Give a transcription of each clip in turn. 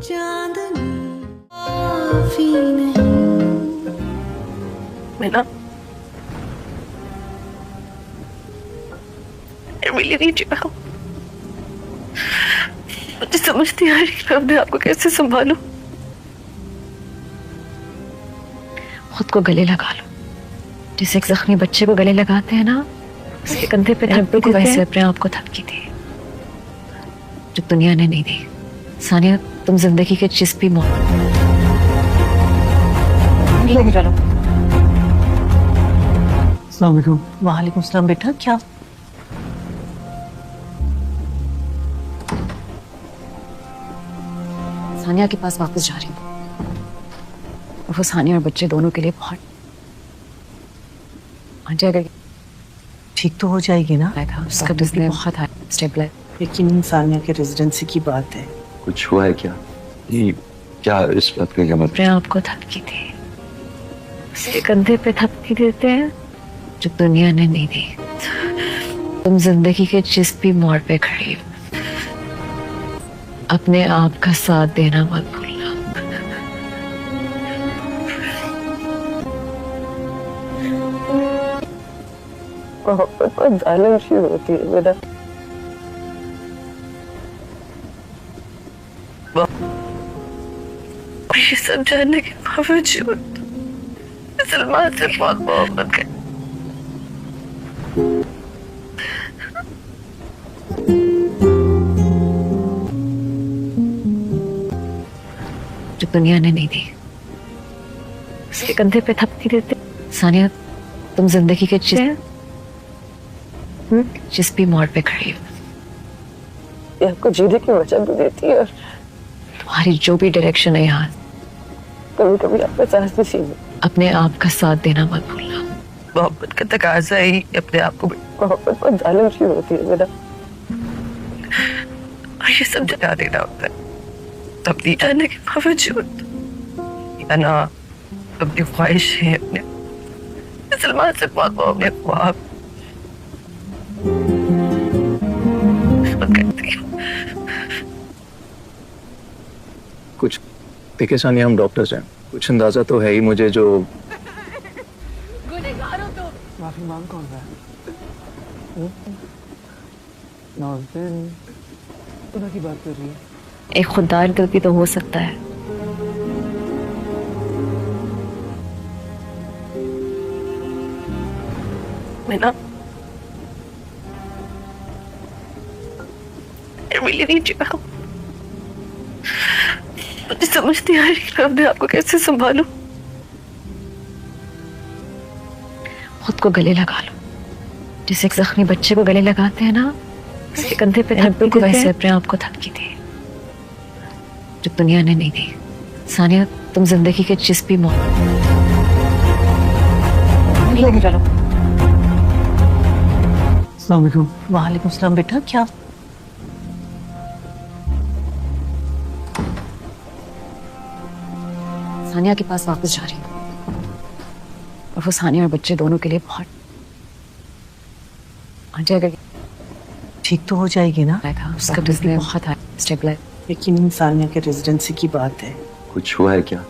चांदनी काफी नहीं। Mena, I really need your help. मुझे समझ नहीं आ रही मैं अपने आप को कैसे संभालूं। खुद को गले लगा लो, जैसे एक जख्मी बच्चे को गले लगाते हैं ना, उसके कंधे पे थप्पड़ को वैसे अपने आप को थपकी दी जो दुनिया ने नहीं दी। सानिया, तुम जिंदगी के जिस भी मौके चलो। अस्सलाम वालेकुम। वालेकुम सलाम बेटा, क्या सानिया के पास वापस जा रही हूँ। और वो सानिया और बच्चे दोनों के लिए बहुत आ जाएगा। ठीक तो हो जाएगी ना? था उसका बिजनेस बहुत है स्टेबल। लेकिन सानिया के रेजिडेंसी की बात है। कुछ हुआ है क्या? ये क्या इस बात का क्या मतलब? अपने आप को थपकी थी, उसके कंधे पे थपकी देते हैं जो दुनिया ने नहीं दी। तुम जिंदगी के जिस भी मोड़ पे खड़ी अपने आप का साथ देना मत भूलना। मोहब्बत बहुत जालिम सी होती है बेटा। ये सब जानने के बावजूद सलमान से बहुत मोहब्बत कर जो दुनिया ने नहीं दी। उसके कंधे पे थपकी देते। सानिया, तुम जिंदगी के जिस भी मोड़ पे खड़ी हो, ये आपको जीने की वजह भी देती है। और तुम्हारी जो भी डायरेक्शन है यहाँ, कभी कभी आपके साथ भी सीधी। अपने आप का साथ देना मत भूलना। मोहब्बत का तकाजा ही अपने आप को। मोहब्बत बहुत जालिम सी होती है बेटा, और ये सब जगा देना होता है। अपनी जानने के बावजूद या ना अपनी ख्वाहिशें, अपने सलमान से बहुत अपने ख्वाब करती हूँ। कुछ देखिए सानिया, हम डॉक्टर्स हैं, कुछ अंदाजा तो है ही मुझे जो। माफी मांग कौन रहा है? नाज़िन खुदा की बात कर रही है। एक खुददार गलती तो हो सकता है। Mena, I really need your help. मुझे समझ नहीं आ रही मैं अपने आप को कैसे संभालूं। खुद को गले लगा लो, जैसे एक जख्मी बच्चे को गले लगाते हैं ना, उसके कंधे पे थप्पड़ को वैसे अपने आप को थपकी दी जो दुनिया ने नहीं दी। सानिया, तुम जिंदगी के जिस भी मौके चलो। अस्सलाम वालेकुम। वालेकुम सलाम बेटा, क्या सानिया के पास वापस जा रही हूँ। और वो सानिया और बच्चे दोनों के लिए बहुत आ जाएगा। ठीक तो हो जाएगी ना? था उसका बिजनेस बहुत है स्टेबल। लेकिन सानिया के रेजिडेंसी की बात है। कुछ हुआ है क्या?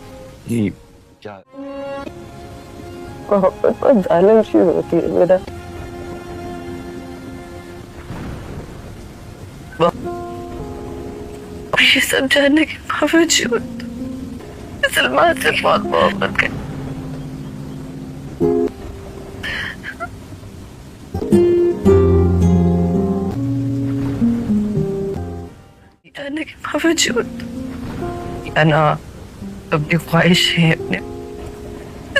ये क्या मोहब्बत बहुत जालिम सी होती है बेटा। ये सब जानने के बावजूद सलमान से बहुत मोहब्बत कर जानने के बावजूद या ना अपनी ख्वाहिशें, अपने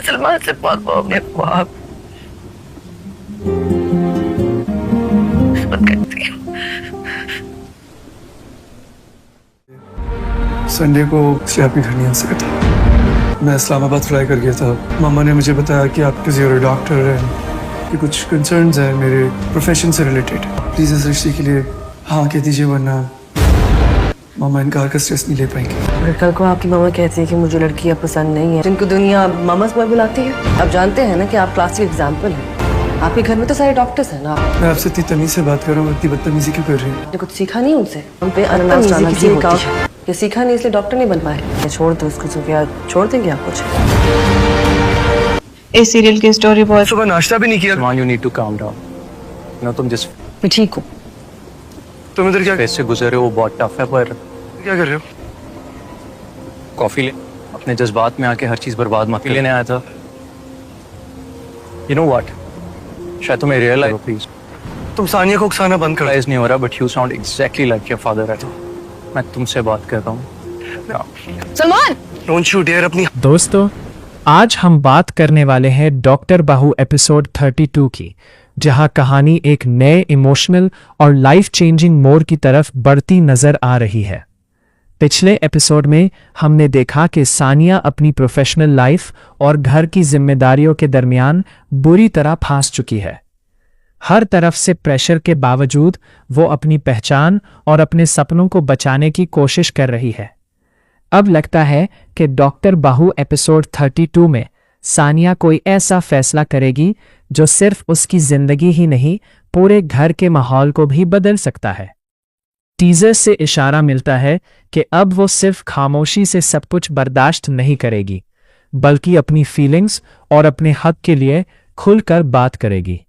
सलमान से बहुत अपने ख्वाब करती हूँ। संडे को से आपके घर नहीं आ सका था। मैं इस्लामाबाद फ्लाई कर गया था। मामा ने मुझे बताया कि आप किसी और डॉक्टर हैं, कि कुछ कंसर्न्स हैं मेरे प्रोफेशन से रिलेटेड। प्लीज़ इस रिश्ते के लिए हाँ कह दीजिए, वरना मामा इनकार का स्ट्रेस नहीं ले पाएंगे। कल को आपकी मामा कहती है कि मुझे लड़कियां पसंद नहीं है, जिनको दुनिया मामा's बॉय बुलाती है। आप जानते हैं ना कि आप क्लासिक एग्जाम्पल हैं। आपके घर में तो सारे डॉक्टर्स हैं ना। मैं आपसे इतनी तमीज से बात कर रहा हूँ, इतनी बदतमीजी क्यों कर रही हूँ? कुछ सीखा नहीं उनसे? हम पे अनानास डालना किसी का ये सीखा नहीं इसलिए डॉक्टर नहीं बन पाए। छोड़ दो उसको सुफिया, छोड़ देंगे आप कुछ। इस सीरियल के स्टोरी बॉय सुबह नाश्ता भी नहीं किया। Salman, you need to calm down. ना तुम जिस मैं ठीक हूँ। तुम इधर क्या फेज से गुजरे हो वो बहुत टफ है, पर क्या कर रहे हो? कॉफी ले। अपने जज्बात में आके हर चीज बर्बाद मत लेने आया था। यू नो व्हाट, शायद तुम्हें रियलाइज प्लीज तुम सानिया को उकसाना बंद कर। नहीं हो रहा, but you sound exactly like your father है। मैं तुमसे बात कर रहा हूँ। सलमान, डोंट शू डेयर अपनी। दोस्तों, आज हम बात करने वाले हैं डॉक्टर बाहू एपिसोड 32 की, जहां कहानी एक नए इमोशनल और लाइफ चेंजिंग मोड़ की तरफ बढ़ती नजर आ रही है। पिछले एपिसोड में हमने देखा कि सानिया अपनी प्रोफेशनल लाइफ और घर की जिम्मेदारियों के दरमियान बुरी तरह फंस चुकी है। हर तरफ से प्रेशर के बावजूद वो अपनी पहचान और अपने सपनों को बचाने की कोशिश कर रही है। अब लगता है कि डॉक्टर बाहू एपिसोड 32 में सानिया कोई ऐसा फैसला करेगी जो सिर्फ उसकी जिंदगी ही नहीं, पूरे घर के माहौल को भी बदल सकता है। टीजर से इशारा मिलता है कि अब वो सिर्फ खामोशी से सब कुछ बर्दाश्त नहीं करेगी, बल्कि अपनी फीलिंग्स और अपने हक के लिए खुलकर बात करेगी।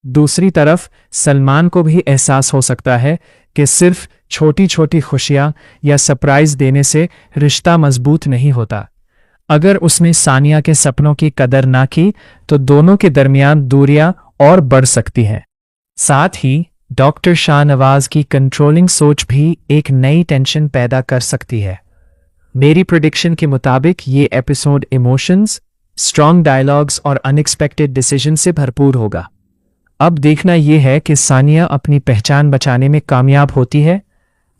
दूसरी तरफ सलमान को भी एहसास हो सकता है कि सिर्फ छोटी छोटी खुशियां या सरप्राइज देने से रिश्ता मजबूत नहीं होता। अगर उसने सानिया के सपनों की कदर ना की तो दोनों के दरमियान दूरियां और बढ़ सकती हैं। साथ ही डॉक्टर शाहनवाज की कंट्रोलिंग सोच भी एक नई टेंशन पैदा कर सकती है। मेरी प्रेडिक्शन के मुताबिक ये एपिसोड इमोशंस, स्ट्रॉन्ग डायलॉग्स और अनएक्सपेक्टेड डिसीजन से भरपूर होगा। अब देखना यह है कि सानिया अपनी पहचान बचाने में कामयाब होती है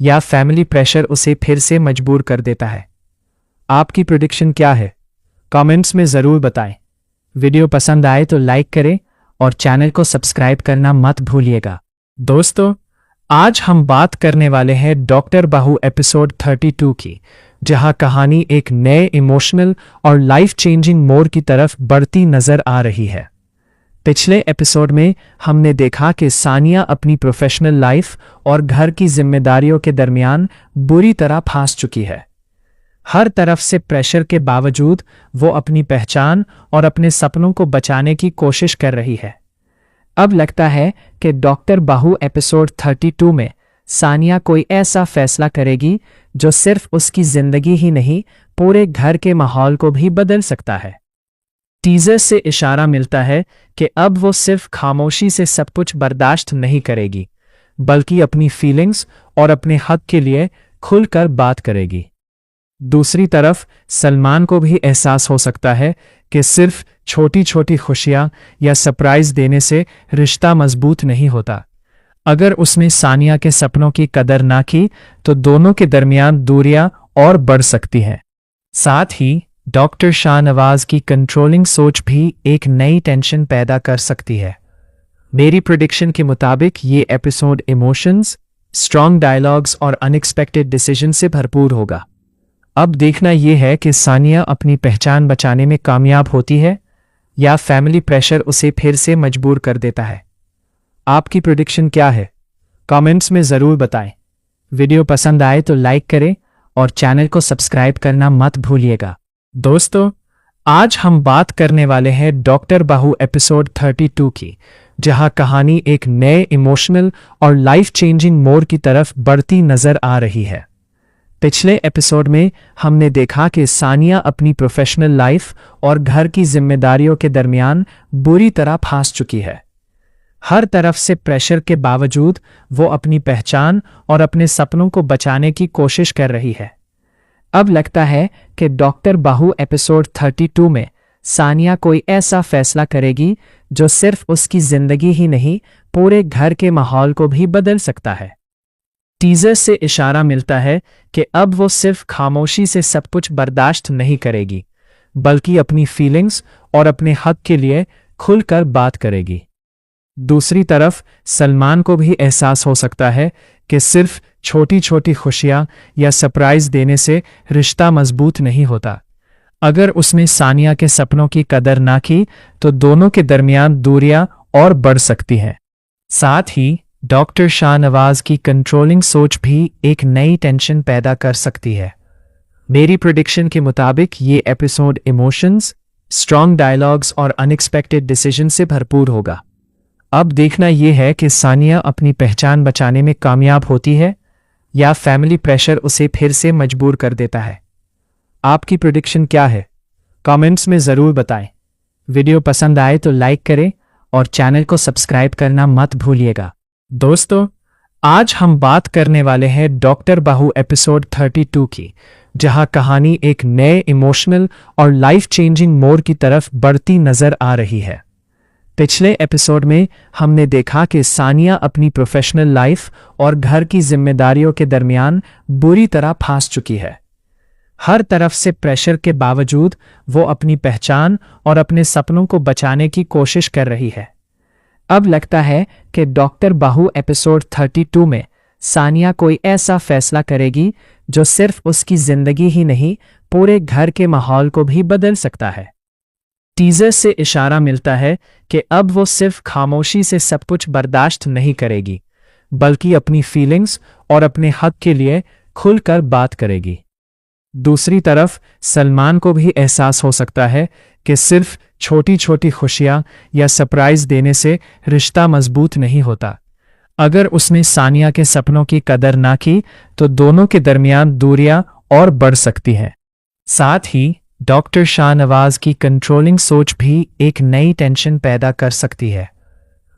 या फैमिली प्रेशर उसे फिर से मजबूर कर देता है। आपकी प्रेडिक्शन क्या है? कमेंट्स में ज़रूर बताएं। वीडियो पसंद आए तो लाइक करें और चैनल को सब्सक्राइब करना मत भूलिएगा। दोस्तों, आज हम बात करने वाले हैं डॉक्टर बाहू एपिसोड 32 की, जहां कहानी एक नए इमोशनल और लाइफ चेंजिंग मोड़ की तरफ बढ़ती नजर आ रही है। पिछले एपिसोड में हमने देखा कि सानिया अपनी प्रोफेशनल लाइफ और घर की जिम्मेदारियों के दरमियान बुरी तरह फंस चुकी है। हर तरफ से प्रेशर के बावजूद वो अपनी पहचान और अपने सपनों को बचाने की कोशिश कर रही है। अब लगता है कि डॉक्टर बाहू एपिसोड 32 में सानिया कोई ऐसा फैसला करेगी जो सिर्फ उसकी जिंदगी ही नहीं, पूरे घर के माहौल को भी बदल सकता है। टीजर से इशारा मिलता है कि अब वो सिर्फ खामोशी से सब कुछ बर्दाश्त नहीं करेगी, बल्कि अपनी फीलिंग्स और अपने हक के लिए खुलकर बात करेगी। दूसरी तरफ सलमान को भी एहसास हो सकता है कि सिर्फ छोटी छोटी खुशियां या सरप्राइज देने से रिश्ता मजबूत नहीं होता। अगर उसने सानिया के सपनों की कदर ना की तो दोनों के दरमियान दूरियां और बढ़ सकती हैं। साथ ही डॉक्टर शाहनवाज की कंट्रोलिंग सोच भी एक नई टेंशन पैदा कर सकती है। मेरी प्रेडिक्शन के मुताबिक ये एपिसोड इमोशंस, स्ट्रॉन्ग डायलॉग्स और अनएक्सपेक्टेड डिसीजन से भरपूर होगा। अब देखना यह है कि सानिया अपनी पहचान बचाने में कामयाब होती है या फैमिली प्रेशर उसे फिर से मजबूर कर देता है। आपकी प्रेडिक्शन क्या है? कमेंट्स में ज़रूर बताएं। वीडियो पसंद आए तो लाइक करें और चैनल को सब्सक्राइब करना मत भूलिएगा। दोस्तों, आज हम बात करने वाले हैं डॉक्टर बाहू एपिसोड 32 की, जहां कहानी एक नए इमोशनल और लाइफ चेंजिंग मोड़ की तरफ बढ़ती नजर आ रही है। पिछले एपिसोड में हमने देखा कि सानिया अपनी प्रोफेशनल लाइफ और घर की जिम्मेदारियों के दरमियान बुरी तरह फंस चुकी है। हर तरफ से प्रेशर के बावजूद वो अपनी पहचान और अपने सपनों को बचाने की कोशिश कर रही है। अब लगता है कि डॉक्टर बाहू एपिसोड 32 में सानिया कोई ऐसा फैसला करेगी जो सिर्फ उसकी जिंदगी ही नहीं, पूरे घर के माहौल को भी बदल सकता है। टीजर से इशारा मिलता है कि अब वो सिर्फ खामोशी से सब कुछ बर्दाश्त नहीं करेगी, बल्कि अपनी फीलिंग्स और अपने हक के लिए खुलकर बात करेगी। दूसरी तरफ सलमान को भी एहसास हो सकता है कि सिर्फ छोटी छोटी खुशियां या सरप्राइज देने से रिश्ता मजबूत नहीं होता। अगर उसने सानिया के सपनों की कदर ना की तो दोनों के दरमियान दूरियां और बढ़ सकती हैं। साथ ही डॉक्टर शाहनवाज की कंट्रोलिंग सोच भी एक नई टेंशन पैदा कर सकती है। मेरी प्रेडिक्शन के मुताबिक ये एपिसोड इमोशंस, स्ट्रॉन्ग डायलॉग्स और अनएक्सपेक्टेड डिसीजन से भरपूर होगा। अब देखना यह है कि सानिया अपनी पहचान बचाने में कामयाब होती है या फैमिली प्रेशर उसे फिर से मजबूर कर देता है। आपकी प्रेडिक्शन क्या है? कमेंट्स में ज़रूर बताएं। वीडियो पसंद आए तो लाइक करें और चैनल को सब्सक्राइब करना मत भूलिएगा। दोस्तों, आज हम बात करने वाले हैं डॉक्टर बाहू एपिसोड 32 की, जहां कहानी एक नए इमोशनल और लाइफ चेंजिंग मोड़ की तरफ बढ़ती नजर आ रही है। पिछले एपिसोड में हमने देखा कि सानिया अपनी प्रोफेशनल लाइफ और घर की जिम्मेदारियों के दरमियान बुरी तरह फंस चुकी है। हर तरफ से प्रेशर के बावजूद वो अपनी पहचान और अपने सपनों को बचाने की कोशिश कर रही है। अब लगता है कि डॉक्टर बाहू एपिसोड 32 में सानिया कोई ऐसा फैसला करेगी जो सिर्फ उसकी जिंदगी ही नहीं, पूरे घर के माहौल को भी बदल सकता है। टीजर से इशारा मिलता है कि अब वो सिर्फ खामोशी से सब कुछ बर्दाश्त नहीं करेगी, बल्कि अपनी फीलिंग्स और अपने हक के लिए खुलकर बात करेगी। दूसरी तरफ सलमान को भी एहसास हो सकता है कि सिर्फ छोटी छोटी खुशियां या सरप्राइज देने से रिश्ता मजबूत नहीं होता। अगर उसने सानिया के सपनों की कदर ना की तो दोनों के दरमियान दूरियां और बढ़ सकती हैं। साथ ही डॉक्टर शाहनवाज की कंट्रोलिंग सोच भी एक नई टेंशन पैदा कर सकती है।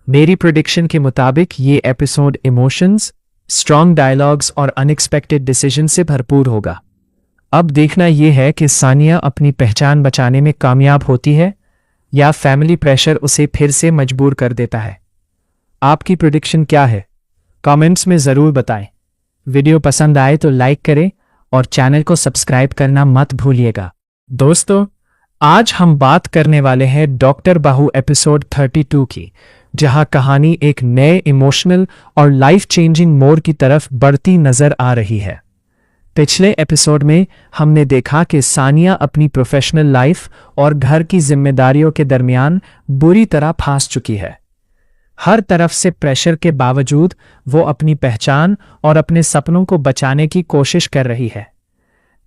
मेरी प्रेडिक्शन के मुताबिक ये एपिसोड इमोशंस, स्ट्रॉन्ग डायलॉग्स और अनएक्सपेक्टेड डिसीजन से भरपूर होगा। अब देखना यह है कि सानिया अपनी पहचान बचाने में कामयाब होती है या फैमिली प्रेशर उसे फिर से मजबूर कर देता है। आपकी प्रेडिक्शन क्या है? कमेंट्स में ज़रूर बताएं। वीडियो पसंद आए तो लाइक करें और चैनल को सब्सक्राइब करना मत भूलिएगा। दोस्तों, आज हम बात करने वाले हैं डॉक्टर बाहू एपिसोड 32 की, जहां कहानी एक नए इमोशनल और लाइफ चेंजिंग मोड़ की तरफ बढ़ती नजर आ रही है। पिछले एपिसोड में हमने देखा कि सानिया अपनी प्रोफेशनल लाइफ और घर की जिम्मेदारियों के दरमियान बुरी तरह फंस चुकी है। हर तरफ से प्रेशर के बावजूद वो अपनी पहचान और अपने सपनों को बचाने की कोशिश कर रही है।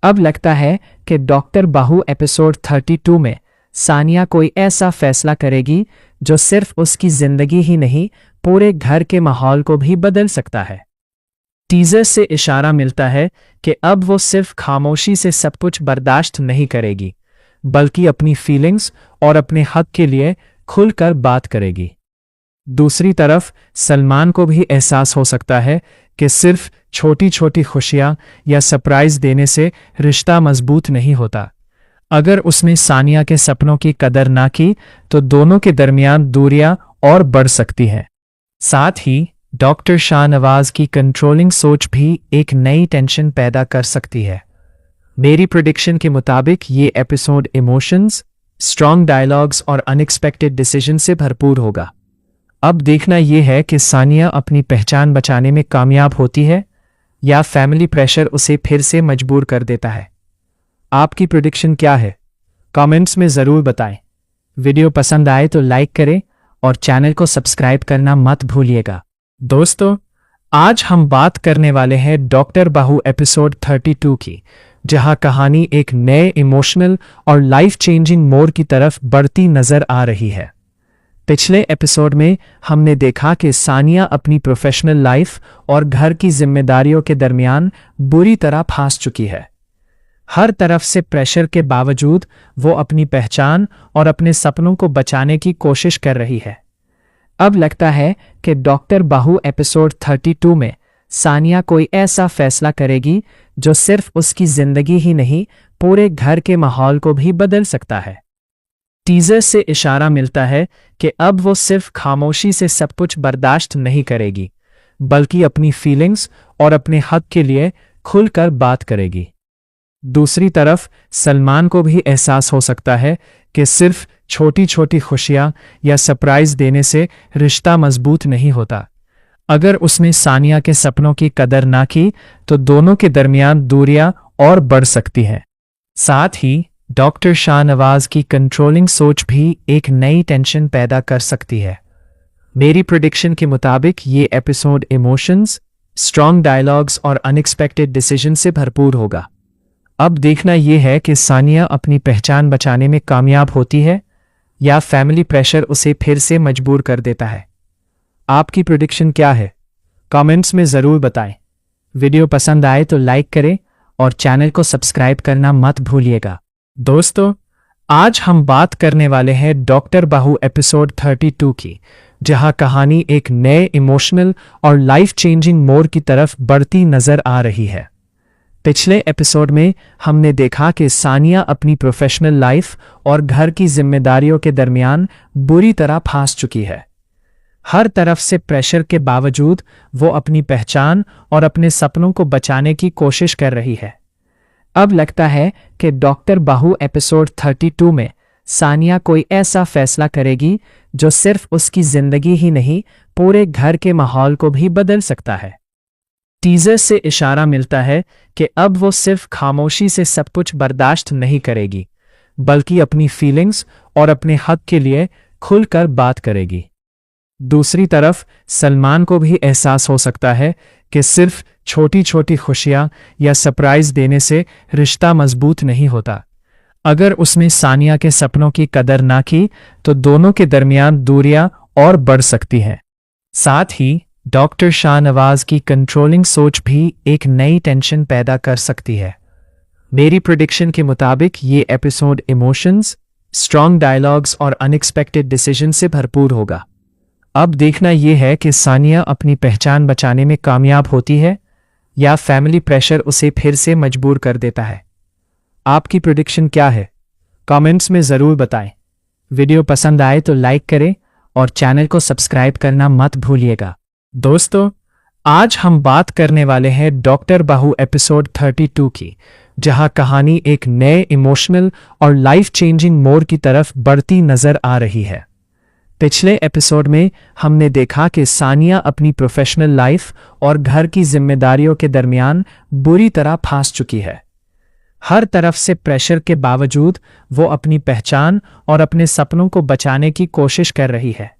अब लगता है कि डॉक्टर बाहू एपिसोड 32 में सानिया कोई ऐसा फैसला करेगी जो सिर्फ उसकी जिंदगी ही नहीं, पूरे घर के माहौल को भी बदल सकता है। टीजर से इशारा मिलता है कि अब वो सिर्फ खामोशी से सब कुछ बर्दाश्त नहीं करेगी, बल्कि अपनी फीलिंग्स और अपने हक के लिए खुलकर बात करेगी। दूसरी तरफ सलमान को भी एहसास हो सकता है कि सिर्फ छोटी छोटी खुशियां या सरप्राइज देने से रिश्ता मजबूत नहीं होता। अगर उसने सानिया के सपनों की कदर ना की तो दोनों के दरमियान दूरियां और बढ़ सकती हैं। साथ ही डॉक्टर शाहनवाज की कंट्रोलिंग सोच भी एक नई टेंशन पैदा कर सकती है। मेरी प्रेडिक्शन के मुताबिक ये एपिसोड इमोशंस, स्ट्रॉन्ग डायलॉग्स और अनएक्सपेक्टेड डिसीजन से भरपूर होगा। अब देखना यह है कि सानिया अपनी पहचान बचाने में कामयाब होती है या फैमिली प्रेशर उसे फिर से मजबूर कर देता है। आपकी प्रेडिक्शन क्या है? कमेंट्स में ज़रूर बताएं। वीडियो पसंद आए तो लाइक करें और चैनल को सब्सक्राइब करना मत भूलिएगा। दोस्तों, आज हम बात करने वाले हैं डॉक्टर बाहू एपिसोड 32 की, जहां कहानी एक नए इमोशनल और लाइफ चेंजिंग मोड़ की तरफ बढ़ती नजर आ रही है। पिछले एपिसोड में हमने देखा कि सानिया अपनी प्रोफेशनल लाइफ और घर की जिम्मेदारियों के दरमियान बुरी तरह फंस चुकी है। हर तरफ से प्रेशर के बावजूद वो अपनी पहचान और अपने सपनों को बचाने की कोशिश कर रही है। अब लगता है कि डॉक्टर बाहू एपिसोड 32 में सानिया कोई ऐसा फैसला करेगी जो सिर्फ उसकी जिंदगी ही नहीं, पूरे घर के माहौल को भी बदल सकता है। टीजर से इशारा मिलता है कि अब वो सिर्फ खामोशी से सब कुछ बर्दाश्त नहीं करेगी, बल्कि अपनी फीलिंग्स और अपने हक के लिए खुलकर बात करेगी। दूसरी तरफ सलमान को भी एहसास हो सकता है कि सिर्फ छोटी छोटी खुशियां या सरप्राइज देने से रिश्ता मजबूत नहीं होता। अगर उसने सानिया के सपनों की कदर ना की तो दोनों के दरमियान दूरियां और बढ़ सकती हैं। साथ ही डॉक्टर शाहनवाज की कंट्रोलिंग सोच भी एक नई टेंशन पैदा कर सकती है। मेरी प्रेडिक्शन के मुताबिक ये एपिसोड इमोशंस, स्ट्रॉन्ग डायलॉग्स और अनएक्सपेक्टेड डिसीजन से भरपूर होगा। अब देखना यह है कि सानिया अपनी पहचान बचाने में कामयाब होती है या फैमिली प्रेशर उसे फिर से मजबूर कर देता है। आपकी प्रेडिक्शन क्या है? कमेंट्स में ज़रूर बताएं। वीडियो पसंद आए तो लाइक करें और चैनल को सब्सक्राइब करना मत भूलिएगा। दोस्तों, आज हम बात करने वाले हैं डॉक्टर बाहू एपिसोड 32 की, जहां कहानी एक नए इमोशनल और लाइफ चेंजिंग मोड़ की तरफ बढ़ती नजर आ रही है। पिछले एपिसोड में हमने देखा कि सानिया अपनी प्रोफेशनल लाइफ और घर की जिम्मेदारियों के दरमियान बुरी तरह फंस चुकी है। हर तरफ से प्रेशर के बावजूद वो अपनी पहचान और अपने सपनों को बचाने की कोशिश कर रही है। अब लगता है कि डॉक्टर बाहू एपिसोड 32 में सानिया कोई ऐसा फैसला करेगी जो सिर्फ उसकी जिंदगी ही नहीं, पूरे घर के माहौल को भी बदल सकता है। टीजर से इशारा मिलता है कि अब वो सिर्फ खामोशी से सब कुछ बर्दाश्त नहीं करेगी, बल्कि अपनी फीलिंग्स और अपने हक के लिए खुलकर बात करेगी। दूसरी तरफ सलमान को भी एहसास हो सकता है कि सिर्फ छोटी छोटी खुशियां या सरप्राइज देने से रिश्ता मजबूत नहीं होता। अगर उसने सानिया के सपनों की कदर ना की तो दोनों के दरमियान दूरियां और बढ़ सकती हैं। साथ ही डॉक्टर शाहनवाज की कंट्रोलिंग सोच भी एक नई टेंशन पैदा कर सकती है। मेरी प्रेडिक्शन के मुताबिक ये एपिसोड इमोशंस, स्ट्रॉन्ग डायलॉग्स और अनएक्सपेक्टेड डिसीजन से भरपूर होगा। अब देखना यह है कि सानिया अपनी पहचान बचाने में कामयाब होती है या फैमिली प्रेशर उसे फिर से मजबूर कर देता है। आपकी प्रेडिक्शन क्या है? कमेंट्स में ज़रूर बताएं। वीडियो पसंद आए तो लाइक करें और चैनल को सब्सक्राइब करना मत भूलिएगा। दोस्तों, आज हम बात करने वाले हैं डॉक्टर बाहू एपिसोड 32 की, जहां कहानी एक नए इमोशनल और लाइफ चेंजिंग मोड़ की तरफ बढ़ती नजर आ रही है। पिछले एपिसोड में हमने देखा कि सानिया अपनी प्रोफेशनल लाइफ और घर की जिम्मेदारियों के दरमियान बुरी तरह फंस चुकी है। हर तरफ से प्रेशर के बावजूद वो अपनी पहचान और अपने सपनों को बचाने की कोशिश कर रही है।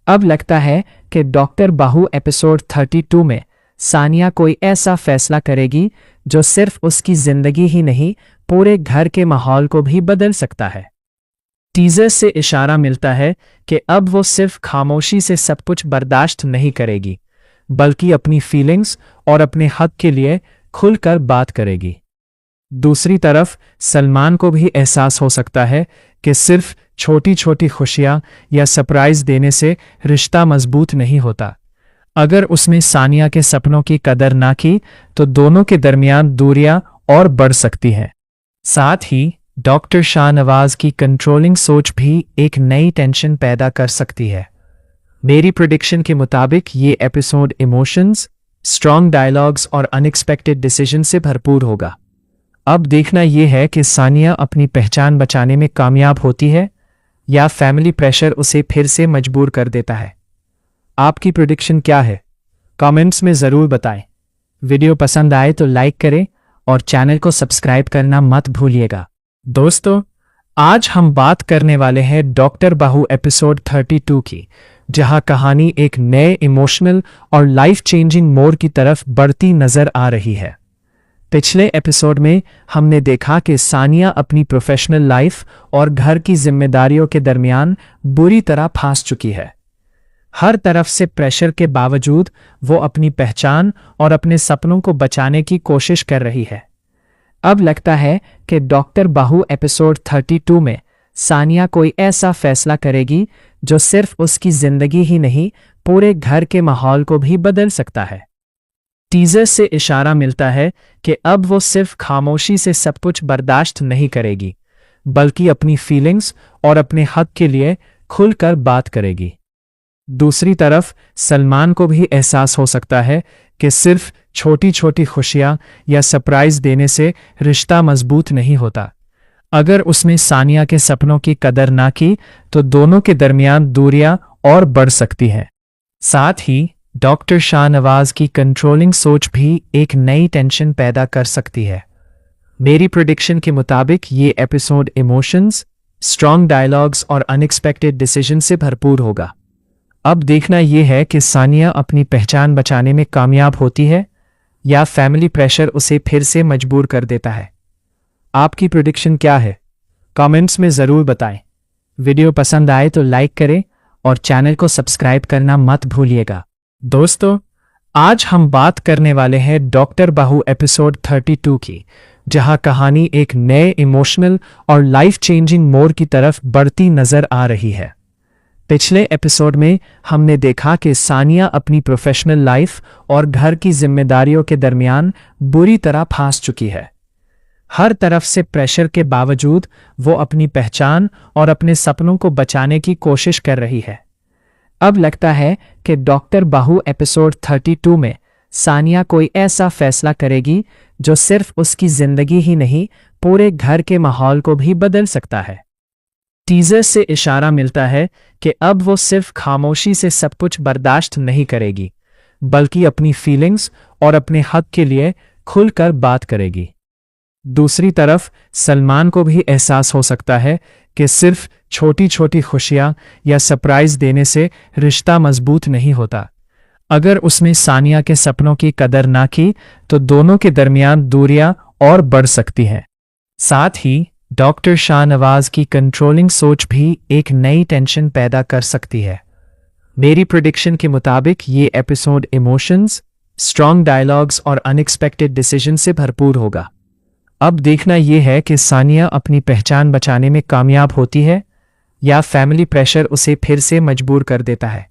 अब लगता है कि डॉक्टर बाहू एपिसोड 32 में सानिया कोई ऐसा फैसला करेगी जो सिर्फ उसकी जिंदगी ही नहीं, पूरे घर के माहौल को भी बदल सकता है। टीजर से इशारा मिलता है कि अब वो सिर्फ खामोशी से सब कुछ बर्दाश्त नहीं करेगी, बल्कि अपनी फीलिंग्स और अपने हक के लिए खुलकर बात करेगी। दूसरी तरफ सलमान को भी एहसास हो सकता है कि सिर्फ छोटी छोटी खुशियां या सरप्राइज देने से रिश्ता मजबूत नहीं होता। अगर उसने सानिया के सपनों की कदर ना की तो दोनों के दरमियान दूरियां और बढ़ सकती हैं। साथ ही डॉक्टर शाहनवाज की कंट्रोलिंग सोच भी एक नई टेंशन पैदा कर सकती है। मेरी प्रेडिक्शन के मुताबिक ये एपिसोड इमोशंस, स्ट्रॉन्ग डायलॉग्स और अनएक्सपेक्टेड डिसीजन से भरपूर होगा। अब देखना यह है कि सानिया अपनी पहचान बचाने में कामयाब होती है या फैमिली प्रेशर उसे फिर से मजबूर कर देता है। आपकी प्रेडिक्शन क्या है? कमेंट्स में ज़रूर बताएं। वीडियो पसंद आए तो लाइक करें और चैनल को सब्सक्राइब करना मत भूलिएगा। दोस्तों, आज हम बात करने वाले हैं डॉक्टर बाहू एपिसोड 32 की, जहां कहानी एक नए इमोशनल और लाइफ चेंजिंग मोड़ की तरफ बढ़ती नजर आ रही है। पिछले एपिसोड में हमने देखा कि सानिया अपनी प्रोफेशनल लाइफ और घर की जिम्मेदारियों के दरमियान बुरी तरह फंस चुकी है। हर तरफ से प्रेशर के बावजूद वो अपनी पहचान और अपने सपनों को बचाने की कोशिश कर रही है। अब लगता है कि डॉक्टर बाहू एपिसोड 32 में सानिया कोई ऐसा फैसला करेगी जो सिर्फ उसकी जिंदगी ही नहीं, पूरे घर के माहौल को भी बदल सकता है। टीजर से इशारा मिलता है कि अब वो सिर्फ खामोशी से सब कुछ बर्दाश्त नहीं करेगी, बल्कि अपनी फीलिंग्स और अपने हक के लिए खुलकर बात करेगी। दूसरी तरफ सलमान को भी एहसास हो सकता है कि सिर्फ छोटी छोटी खुशियां या सरप्राइज देने से रिश्ता मजबूत नहीं होता। अगर उसने सानिया के सपनों की कदर ना की तो दोनों के दरमियान दूरियां और बढ़ सकती हैं। साथ ही डॉक्टर शाहनवाज की कंट्रोलिंग सोच भी एक नई टेंशन पैदा कर सकती है। मेरी प्रेडिक्शन के मुताबिक ये एपिसोड इमोशंस, स्ट्रॉन्ग डायलॉग्स और अनएक्सपेक्टेड डिसीजन से भरपूर होगा। अब देखना यह है कि सानिया अपनी पहचान बचाने में कामयाब होती है या फैमिली प्रेशर उसे फिर से मजबूर कर देता है। आपकी प्रेडिक्शन क्या है? कमेंट्स में ज़रूर बताएं। वीडियो पसंद आए तो लाइक करें और चैनल को सब्सक्राइब करना मत भूलिएगा। दोस्तों, आज हम बात करने वाले हैं डॉक्टर बाहू एपिसोड 32 की, जहां कहानी एक नए इमोशनल और लाइफ चेंजिंग मोड़ की तरफ बढ़ती नजर आ रही है। पिछले एपिसोड में हमने देखा कि सानिया अपनी प्रोफेशनल लाइफ और घर की जिम्मेदारियों के दरमियान बुरी तरह फंस चुकी है। हर तरफ से प्रेशर के बावजूद वो अपनी पहचान और अपने सपनों को बचाने की कोशिश कर रही है। अब लगता है कि डॉक्टर बाहू एपिसोड 32 में सानिया कोई ऐसा फैसला करेगी जो सिर्फ उसकी जिंदगी ही नहीं, पूरे घर के माहौल को भी बदल सकता है। टीजर से इशारा मिलता है कि अब वो सिर्फ खामोशी से सब कुछ बर्दाश्त नहीं करेगी, बल्कि अपनी फीलिंग्स और अपने हक के लिए खुलकर बात करेगी। दूसरी तरफ सलमान को भी एहसास हो सकता है कि सिर्फ छोटी छोटी खुशियां या सरप्राइज देने से रिश्ता मजबूत नहीं होता। अगर उसने सानिया के सपनों की कदर ना की तो दोनों के दरमियान दूरियां और बढ़ सकती हैं। साथ ही डॉक्टर शाहनवाज की कंट्रोलिंग सोच भी एक नई टेंशन पैदा कर सकती है। मेरी प्रेडिक्शन के मुताबिक ये एपिसोड इमोशंस, स्ट्रॉन्ग डायलॉग्स और अनएक्सपेक्टेड डिसीजन से भरपूर होगा। अब देखना यह है कि सानिया अपनी पहचान बचाने में कामयाब होती है या फैमिली प्रेशर उसे फिर से मजबूर कर देता है।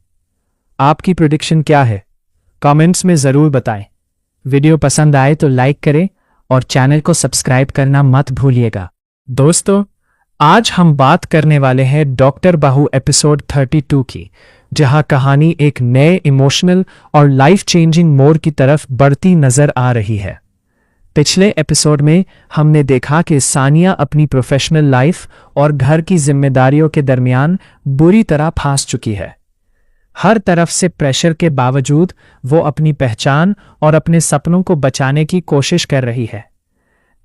आपकी प्रेडिक्शन क्या है? कमेंट्स में ज़रूर बताएं। वीडियो पसंद आए तो लाइक करें और चैनल को सब्सक्राइब करना मत भूलिएगा। दोस्तों, आज हम बात करने वाले हैं डॉक्टर बाहू एपिसोड 32 की, जहां कहानी एक नए इमोशनल और लाइफ चेंजिंग मोड़ की तरफ बढ़ती नजर आ रही है। पिछले एपिसोड में हमने देखा कि सानिया अपनी प्रोफेशनल लाइफ और घर की जिम्मेदारियों के दरमियान बुरी तरह फंस चुकी है। हर तरफ से प्रेशर के बावजूद वो अपनी पहचान और अपने सपनों को बचाने की कोशिश कर रही है।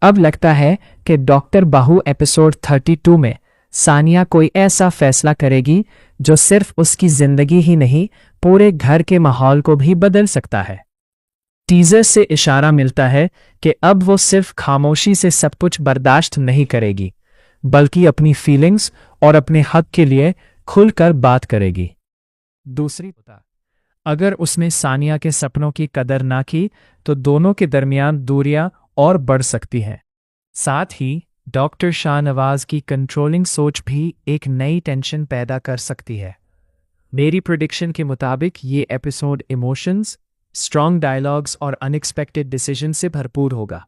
अब लगता है कि डॉक्टर बाहू एपिसोड 32 में सानिया कोई ऐसा फैसला करेगी जो सिर्फ उसकी जिंदगी ही नहीं, पूरे घर के माहौल को भी बदल सकता है। टीजर से इशारा मिलता है कि अब वो सिर्फ खामोशी से सब कुछ बर्दाश्त नहीं करेगी, बल्कि अपनी फीलिंग्स और अपने हक के लिए खुलकर बात करेगी। दूसरी तरफ, अगर उसने सानिया के सपनों की कदर ना की तो दोनों के दरमियान दूरियां और बढ़ सकती हैं। साथ ही डॉक्टर शाहनवाज की कंट्रोलिंग सोच भी एक नई टेंशन पैदा कर सकती है। मेरी प्रेडिक्शन के मुताबिक ये एपिसोड इमोशंस, स्ट्रॉन्ग डायलॉग्स और अनएक्सपेक्टेड डिसीजन से भरपूर होगा।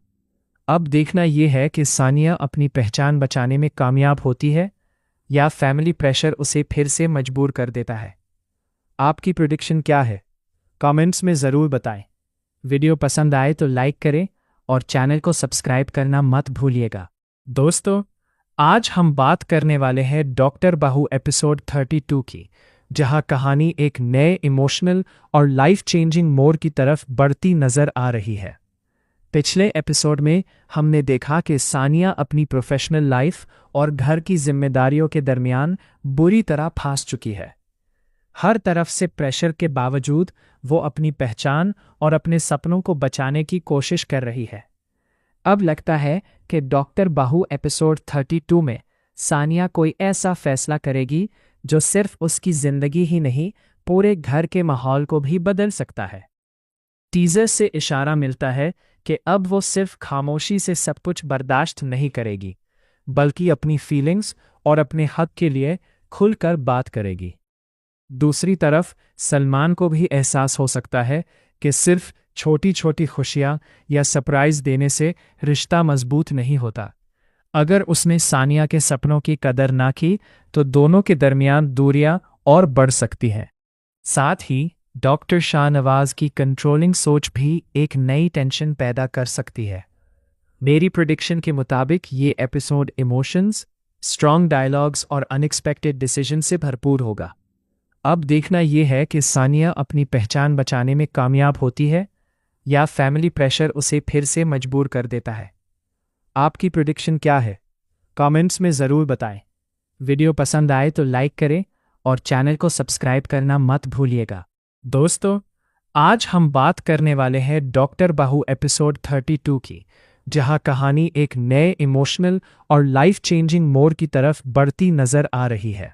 अब देखना यह है कि सानिया अपनी पहचान बचाने में कामयाब होती है या फैमिली प्रेशर उसे फिर से मजबूर कर देता है। आपकी प्रेडिक्शन क्या है? कमेंट्स में ज़रूर बताएं। वीडियो पसंद आए तो लाइक करें और चैनल को सब्सक्राइब करना मत भूलिएगा। दोस्तों, आज हम बात करने वाले हैं डॉक्टर बाहू एपिसोड 32 की, जहां कहानी एक नए इमोशनल और लाइफ चेंजिंग मोड़ की तरफ बढ़ती नजर आ रही है। पिछले एपिसोड में हमने देखा कि सानिया अपनी प्रोफेशनल लाइफ और घर की जिम्मेदारियों के दरमियान बुरी तरह फंस चुकी है। हर तरफ से प्रेशर के बावजूद वो अपनी पहचान और अपने सपनों को बचाने की कोशिश कर रही है। अब लगता है कि डॉक्टर बाहू एपिसोड 32 में सानिया कोई ऐसा फैसला करेगी जो सिर्फ उसकी जिंदगी ही नहीं, पूरे घर के माहौल को भी बदल सकता है। टीजर से इशारा मिलता है कि अब वो सिर्फ खामोशी से सब कुछ बर्दाश्त नहीं करेगी, बल्कि अपनी फीलिंग्स और अपने हक के लिए खुलकर बात करेगी। दूसरी तरफ सलमान को भी एहसास हो सकता है कि सिर्फ छोटी छोटी खुशियां या सरप्राइज देने से रिश्ता मजबूत नहीं होता। अगर उसने सानिया के सपनों की कदर ना की तो दोनों के दरमियान दूरियां और बढ़ सकती हैं। साथ ही डॉक्टर शाहनवाज की कंट्रोलिंग सोच भी एक नई टेंशन पैदा कर सकती है। मेरी प्रेडिक्शन के मुताबिक ये एपिसोड इमोशंस, स्ट्रॉन्ग डायलॉग्स और अनएक्सपेक्टेड डिसीजन से भरपूर होगा। अब देखना यह है कि सानिया अपनी पहचान बचाने में कामयाब होती है या फैमिली प्रेशर उसे फिर से मजबूर कर देता है। आपकी प्रेडिक्शन क्या है? कमेंट्स में ज़रूर बताएं। वीडियो पसंद आए तो लाइक करें और चैनल को सब्सक्राइब करना मत भूलिएगा। दोस्तों, आज हम बात करने वाले हैं डॉक्टर बाहू एपिसोड 32 की, जहां कहानी एक नए इमोशनल और लाइफ चेंजिंग मोड़ की तरफ बढ़ती नजर आ रही है।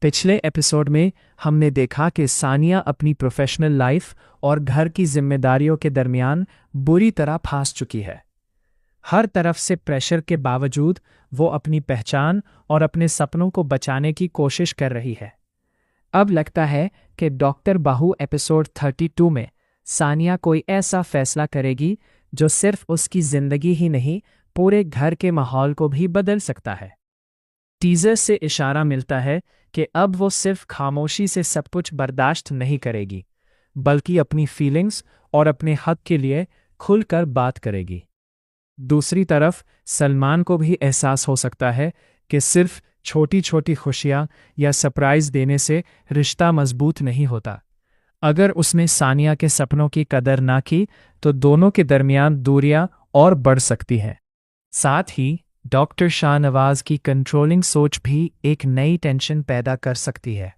पिछले एपिसोड में हमने देखा कि सानिया अपनी प्रोफेशनल लाइफ और घर की जिम्मेदारियों के दरमियान बुरी तरह फंस चुकी है। हर तरफ से प्रेशर के बावजूद वो अपनी पहचान और अपने सपनों को बचाने की कोशिश कर रही है। अब लगता है कि डॉक्टर बाहू एपिसोड 32 में सानिया कोई ऐसा फैसला करेगी जो सिर्फ उसकी जिंदगी ही नहीं, पूरे घर के माहौल को भी बदल सकता है। टीजर से इशारा मिलता है कि अब वो सिर्फ खामोशी से सब कुछ बर्दाश्त नहीं करेगी, बल्कि अपनी फीलिंग्स और अपने हक के लिए खुलकर बात करेगी। दूसरी तरफ सलमान को भी एहसास हो सकता है कि सिर्फ छोटी छोटी खुशियां या सरप्राइज देने से रिश्ता मजबूत नहीं होता। अगर उसने सानिया के सपनों की कदर ना की तो दोनों के दरमियान दूरियां और बढ़ सकती हैं। साथ ही डॉक्टर शाहनवाज की कंट्रोलिंग सोच भी एक नई टेंशन पैदा कर सकती है।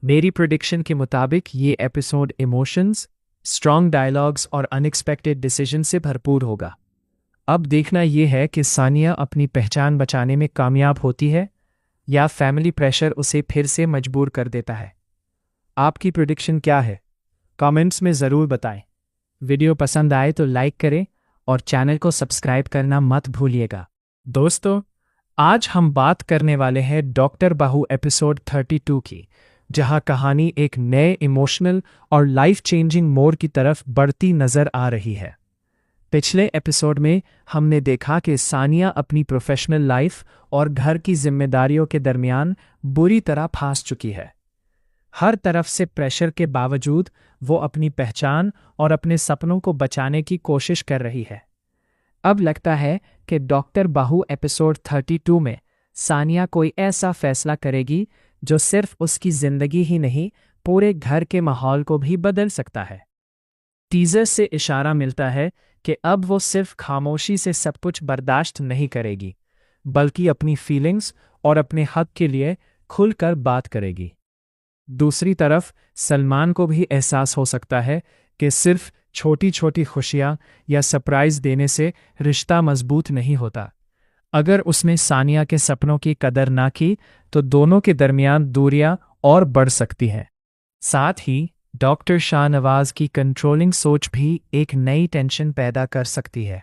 मेरी प्रेडिक्शन के मुताबिक ये एपिसोड इमोशंस, स्ट्रॉन्ग डायलॉग्स और अनएक्सपेक्टेड डिसीजन से भरपूर होगा। अब देखना यह है कि सानिया अपनी पहचान बचाने में कामयाब होती है या फैमिली प्रेशर उसे फिर से मजबूर कर देता है। आपकी प्रेडिक्शन क्या है? कमेंट्स में ज़रूर बताएं। वीडियो पसंद आए तो लाइक करें और चैनल को सब्सक्राइब करना मत भूलिएगा। दोस्तों, आज हम बात करने वाले हैं डॉक्टर बाहू एपिसोड 32 की, जहां कहानी एक नए इमोशनल और लाइफ चेंजिंग मोड़ की तरफ बढ़ती नजर आ रही है। पिछले एपिसोड में हमने देखा कि सानिया अपनी प्रोफेशनल लाइफ और घर की जिम्मेदारियों के दरमियान बुरी तरह फंस चुकी है। हर तरफ से प्रेशर के बावजूद वो अपनी पहचान और अपने सपनों को बचाने की कोशिश कर रही है। अब लगता है कि डॉक्टर बाहू एपिसोड 32 में सानिया कोई ऐसा फैसला करेगी जो सिर्फ उसकी जिंदगी ही नहीं, पूरे घर के माहौल को भी बदल सकता है। टीजर से इशारा मिलता है कि अब वो सिर्फ खामोशी से सब कुछ बर्दाश्त नहीं करेगी, बल्कि अपनी फीलिंग्स और अपने हक के लिए खुलकर बात करेगी। दूसरी तरफ सलमान को भी एहसास हो सकता है कि सिर्फ छोटी छोटी खुशियां या सरप्राइज देने से रिश्ता मजबूत नहीं होता। अगर उसने सानिया के सपनों की कदर ना की तो दोनों के दरमियान दूरियां और बढ़ सकती हैं। साथ ही डॉक्टर शाहनवाज की कंट्रोलिंग सोच भी एक नई टेंशन पैदा कर सकती है।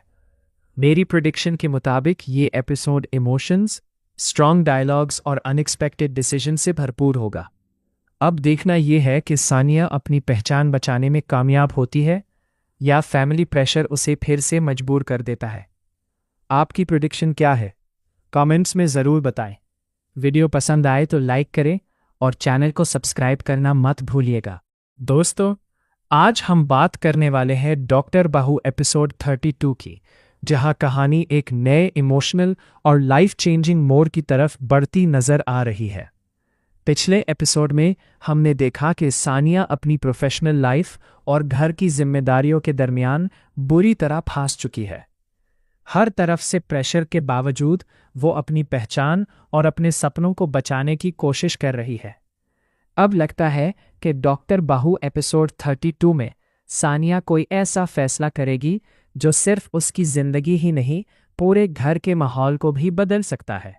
मेरी प्रेडिक्शन के मुताबिक ये एपिसोड इमोशंस, स्ट्रॉन्ग डायलॉग्स और अनएक्सपेक्टेड डिसीजन से भरपूर होगा। अब देखना यह है कि सानिया अपनी पहचान बचाने में कामयाब होती है या फैमिली प्रेशर उसे फिर से मजबूर कर देता है। आपकी प्रेडिक्शन क्या है? कमेंट्स में ज़रूर बताएं। वीडियो पसंद आए तो लाइक करें और चैनल को सब्सक्राइब करना मत भूलिएगा। दोस्तों, आज हम बात करने वाले हैं डॉक्टर बाहू एपिसोड 32 की, जहां कहानी एक नए इमोशनल और लाइफ चेंजिंग मोड़ की तरफ बढ़ती नजर आ रही है। पिछले एपिसोड में हमने देखा कि सानिया अपनी प्रोफेशनल लाइफ और घर की जिम्मेदारियों के दरमियान बुरी तरह फंस चुकी है। हर तरफ से प्रेशर के बावजूद वो अपनी पहचान और अपने सपनों को बचाने की कोशिश कर रही है। अब लगता है कि डॉक्टर बाहू एपिसोड 32 में सानिया कोई ऐसा फैसला करेगी जो सिर्फ उसकी जिंदगी ही नहीं, पूरे घर के माहौल को भी बदल सकता है।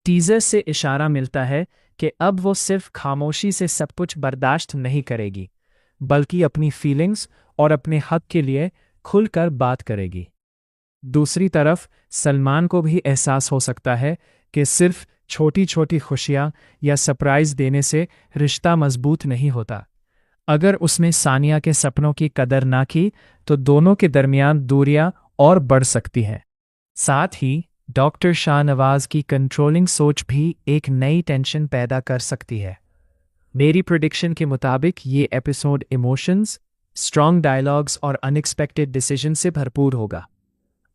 टीजर से इशारा मिलता है कि अब वो सिर्फ खामोशी से सब कुछ बर्दाश्त नहीं करेगी, बल्कि अपनी फीलिंग्स और अपने हक के लिए खुलकर बात करेगी। दूसरी तरफ सलमान को भी एहसास हो सकता है कि सिर्फ छोटी छोटी खुशियां या सरप्राइज देने से रिश्ता मजबूत नहीं होता। अगर उसने सानिया के सपनों की कदर ना की तो दोनों के दरमियान दूरियां और बढ़ सकती हैं। साथ ही डॉक्टर शाहनवाज की कंट्रोलिंग सोच भी एक नई टेंशन पैदा कर सकती है। मेरी प्रेडिक्शन के मुताबिक ये एपिसोड इमोशंस, स्ट्रॉन्ग डायलॉग्स और अनएक्सपेक्टेड डिसीजन से भरपूर होगा।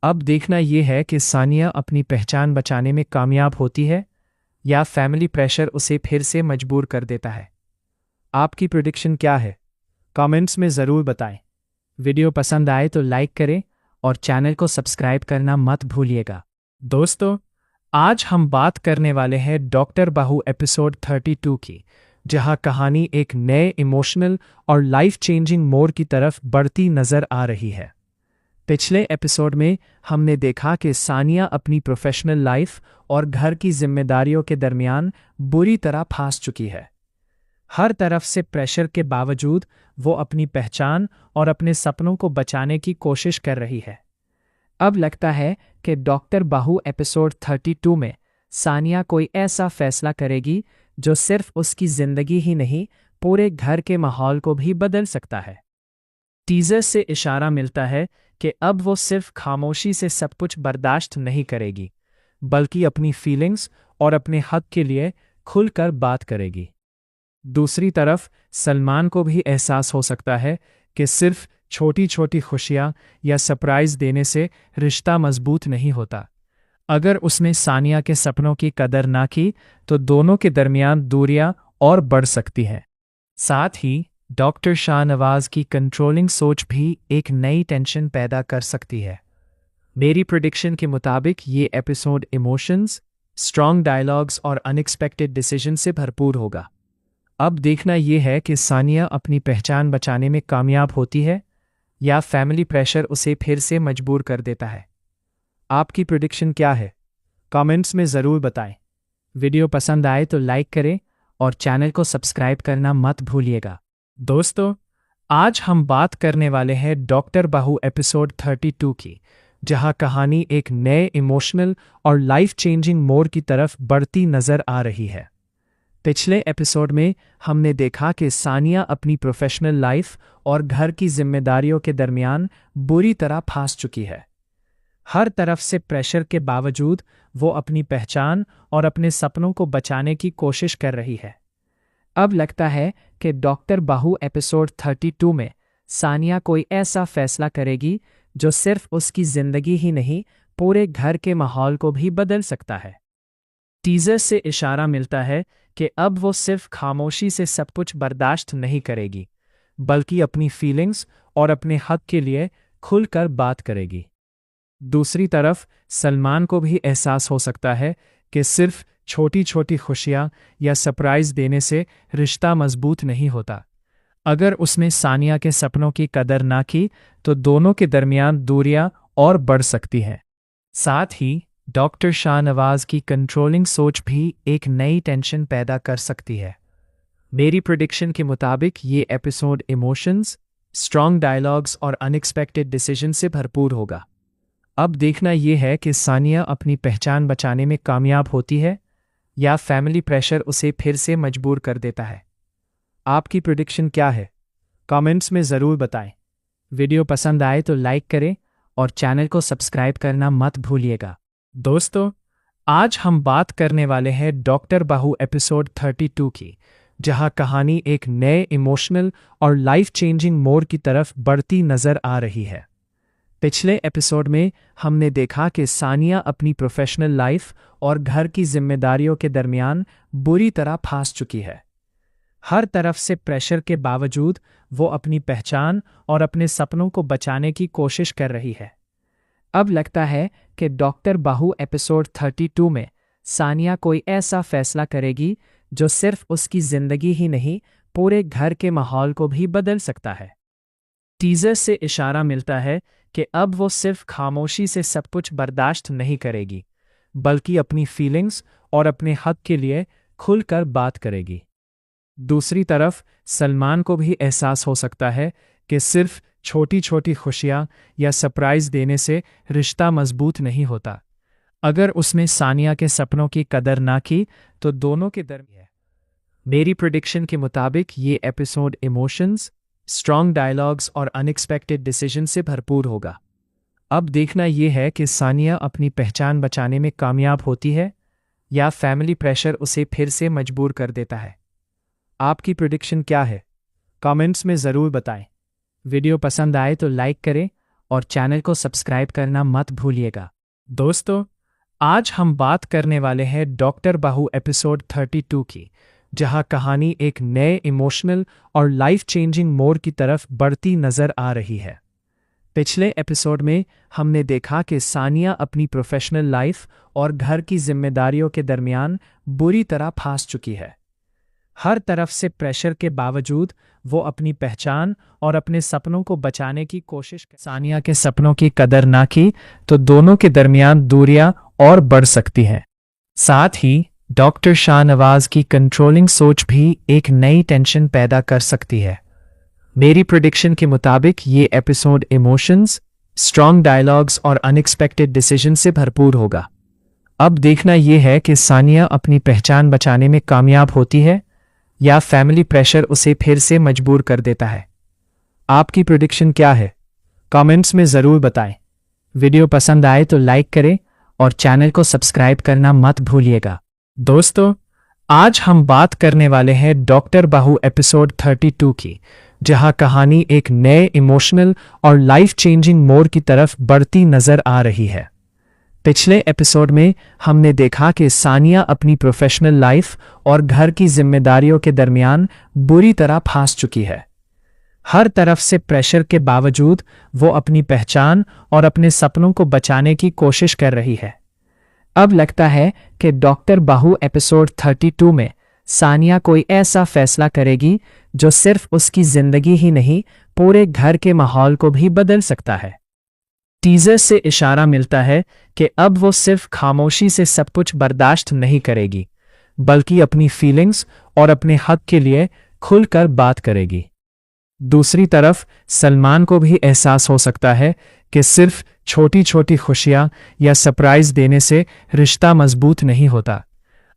अब देखना यह है कि सानिया अपनी पहचान बचाने में कामयाब होती है या फैमिली प्रेशर उसे फिर से मजबूर कर देता है। आपकी प्रेडिक्शन क्या है? कमेंट्स में ज़रूर बताएं। वीडियो पसंद आए तो लाइक करें और चैनल को सब्सक्राइब करना मत भूलिएगा। दोस्तों, आज हम बात करने वाले हैं डॉक्टर बाहू एपिसोड 32 की, जहां कहानी एक नए इमोशनल और लाइफ चेंजिंग मोड़ की तरफ बढ़ती नजर आ रही है। पिछले एपिसोड में हमने देखा कि सानिया अपनी प्रोफेशनल लाइफ और घर की जिम्मेदारियों के दरमियान बुरी तरह फंस चुकी है। हर तरफ से प्रेशर के बावजूद वो अपनी पहचान और अपने सपनों को बचाने की कोशिश कर रही है। अब लगता है कि डॉक्टर बाहू एपिसोड 32 में सानिया कोई ऐसा फैसला करेगी जो सिर्फ उसकी जिंदगी ही नहीं, पूरे घर के माहौल को भी बदल सकता है। टीजर से इशारा मिलता है कि अब वो सिर्फ खामोशी से सब कुछ बर्दाश्त नहीं करेगी, बल्कि अपनी फीलिंग्स और अपने हक के लिए खुलकर बात करेगी। दूसरी तरफ सलमान को भी एहसास हो सकता है कि सिर्फ छोटी छोटी खुशियां या सरप्राइज देने से रिश्ता मजबूत नहीं होता। अगर उसने सानिया के सपनों की कदर ना की तो दोनों के दरमियान दूरियां और बढ़ सकती हैं। साथ ही डॉक्टर शाहनवाज की कंट्रोलिंग सोच भी एक नई टेंशन पैदा कर सकती है। मेरी प्रेडिक्शन के मुताबिक ये एपिसोड इमोशंस, स्ट्रॉन्ग डायलॉग्स और अनएक्सपेक्टेड डिसीजन से भरपूर होगा। अब देखना यह है कि सानिया अपनी पहचान बचाने में कामयाब होती है या फैमिली प्रेशर उसे फिर से मजबूर कर देता है। आपकी प्रेडिक्शन क्या है? कमेंट्स में ज़रूर बताएं। वीडियो पसंद आए तो लाइक करें और चैनल को सब्सक्राइब करना मत भूलिएगा। दोस्तों, आज हम बात करने वाले हैं डॉक्टर बाहू एपिसोड 32 की, जहां कहानी एक नए इमोशनल और लाइफ चेंजिंग मोड़ की तरफ बढ़ती नजर आ रही है। पिछले एपिसोड में हमने देखा कि सानिया अपनी प्रोफेशनल लाइफ और घर की जिम्मेदारियों के दरमियान बुरी तरह फंस चुकी है। हर तरफ से प्रेशर के बावजूद वो अपनी पहचान और अपने सपनों को बचाने की कोशिश कर रही है। अब लगता है कि डॉक्टर बाहू एपिसोड 32 में सानिया कोई ऐसा फैसला करेगी जो सिर्फ उसकी जिंदगी ही नहीं, पूरे घर के माहौल को भी बदल सकता है। टीजर से इशारा मिलता है कि अब वो सिर्फ खामोशी से सब कुछ बर्दाश्त नहीं करेगी, बल्कि अपनी फीलिंग्स और अपने हक के लिए खुलकर बात करेगी। दूसरी तरफ सलमान को भी एहसास हो सकता है कि सिर्फ छोटी छोटी खुशियां या सरप्राइज देने से रिश्ता मजबूत नहीं होता। अगर उसने सानिया के सपनों की कदर ना की तो दोनों के दरमियान दूरियां और बढ़ सकती हैं। साथ ही डॉक्टर शाहनवाज की कंट्रोलिंग सोच भी एक नई टेंशन पैदा कर सकती है। मेरी प्रेडिक्शन के मुताबिक ये एपिसोड इमोशंस, स्ट्रॉन्ग डायलॉग्स और अनएक्सपेक्टेड डिसीजन से भरपूर होगा। अब देखना यह है कि सानिया अपनी पहचान बचाने में कामयाब होती है या फैमिली प्रेशर उसे फिर से मजबूर कर देता है। आपकी प्रेडिक्शन क्या है? कमेंट्स में ज़रूर बताएं। वीडियो पसंद आए तो लाइक करें और चैनल को सब्सक्राइब करना मत भूलिएगा। दोस्तों, आज हम बात करने वाले हैं डॉक्टर बाहू एपिसोड 32 की, जहां कहानी एक नए इमोशनल और लाइफ चेंजिंग मोड़ की तरफ बढ़ती नजर आ रही है। पिछले एपिसोड में हमने देखा कि सानिया अपनी प्रोफेशनल लाइफ और घर की जिम्मेदारियों के दरमियान बुरी तरह फंस चुकी है। हर तरफ से प्रेशर के बावजूद वो अपनी पहचान और अपने सपनों को बचाने की कोशिश कर रही है। अब लगता है कि डॉक्टर बाहू एपिसोड 32 में सानिया कोई ऐसा फैसला करेगी जो सिर्फ उसकी जिंदगी ही नहीं, पूरे घर के माहौल को भी बदल सकता है। टीजर से इशारा मिलता है कि अब वो सिर्फ खामोशी से सब कुछ बर्दाश्त नहीं करेगी, बल्कि अपनी फीलिंग्स और अपने हक के लिए खुलकर बात करेगी। दूसरी तरफ सलमान को भी एहसास हो सकता है कि सिर्फ छोटी छोटी खुशियां या सरप्राइज देने से रिश्ता मजबूत नहीं होता। अगर उसने सानिया के सपनों की कदर ना की तो दोनों के दरमियान। मेरी प्रेडिक्शन के मुताबिक ये एपिसोड इमोशंस, स्ट्रॉन्ग डायलॉग्स और अनएक्सपेक्टेड डिसीजन से भरपूर होगा। अब देखना यह है कि सानिया अपनी पहचान बचाने में कामयाब होती है या फैमिली प्रेशर उसे फिर से मजबूर कर देता है। आपकी प्रेडिक्शन क्या है? कमेंट्स में ज़रूर बताएं। वीडियो पसंद आए तो लाइक करें और चैनल को सब्सक्राइब करना मत भूलिएगा। दोस्तों, आज हम बात करने वाले हैं डॉक्टर बाहू एपिसोड 32 की, जहां कहानी एक नए इमोशनल और लाइफ चेंजिंग मोड़ की तरफ बढ़ती नजर आ रही है। पिछले एपिसोड में हमने देखा कि सानिया अपनी प्रोफेशनल लाइफ और घर की जिम्मेदारियों के दरमियान बुरी तरह फंस चुकी है। हर तरफ से प्रेशर के बावजूद वो अपनी पहचान और अपने सपनों को बचाने की कोशिश कर सानिया के सपनों की कदर ना की तो दोनों के दरमियान दूरियां और बढ़ सकती हैं। साथ ही डॉक्टर शाहनवाज की कंट्रोलिंग सोच भी एक नई टेंशन पैदा कर सकती है। मेरी प्रेडिक्शन के मुताबिक ये एपिसोड इमोशंस, स्ट्रॉन्ग डायलॉग्स और अनएक्सपेक्टेड डिसीजन से भरपूर होगा। अब देखना यह है कि सानिया अपनी पहचान बचाने में कामयाब होती है या फैमिली प्रेशर उसे फिर से मजबूर कर देता है। आपकी प्रेडिक्शन क्या है? कमेंट्स में ज़रूर बताएं। वीडियो पसंद आए तो लाइक करें और चैनल को सब्सक्राइब करना मत भूलिएगा। दोस्तों, आज हम बात करने वाले हैं डॉक्टर बाहू एपिसोड 32 की, जहां कहानी एक नए इमोशनल और लाइफ चेंजिंग मोड़ की तरफ बढ़ती नजर आ रही है। पिछले एपिसोड में हमने देखा कि सानिया अपनी प्रोफेशनल लाइफ और घर की जिम्मेदारियों के दरमियान बुरी तरह फंस चुकी है। हर तरफ से प्रेशर के बावजूद वो अपनी पहचान और अपने सपनों को बचाने की कोशिश कर रही है। अब लगता है कि डॉक्टर बाहू एपिसोड 32 में सानिया कोई ऐसा फैसला करेगी जो सिर्फ उसकी जिंदगी ही नहीं, पूरे घर के माहौल को भी बदल सकता है। टीजर से इशारा मिलता है कि अब वो सिर्फ खामोशी से सब कुछ बर्दाश्त नहीं करेगी, बल्कि अपनी फीलिंग्स और अपने हक के लिए खुलकर बात करेगी। दूसरी तरफ सलमान को भी एहसास हो सकता है कि सिर्फ छोटी छोटी खुशियां या सरप्राइज देने से रिश्ता मजबूत नहीं होता।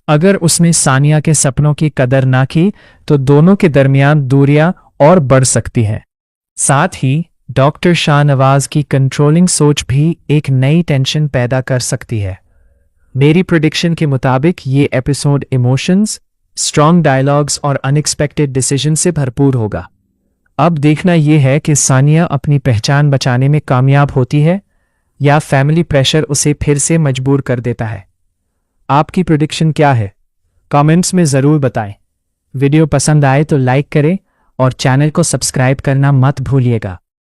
अगर उसने सानिया के सपनों की कदर ना की तो दोनों के दरमियान दूरियां और बढ़ सकती हैं। साथ ही डॉक्टर शाहनवाज की कंट्रोलिंग सोच भी एक नई टेंशन पैदा कर सकती है। मेरी प्रेडिक्शन के मुताबिक ये एपिसोड इमोशंस, स्ट्रॉन्ग डायलॉग्स और अनएक्सपेक्टेड डिसीजन से भरपूर होगा। अब देखना यह है कि सानिया अपनी पहचान बचाने में कामयाब होती है या फैमिली प्रेशर उसे फिर से मजबूर कर देता है। आपकी प्रेडिक्शन क्या है? कमेंट्स में ज़रूर बताएं। वीडियो पसंद आए तो लाइक करें और चैनल को सब्सक्राइब करना मत भूलिएगा।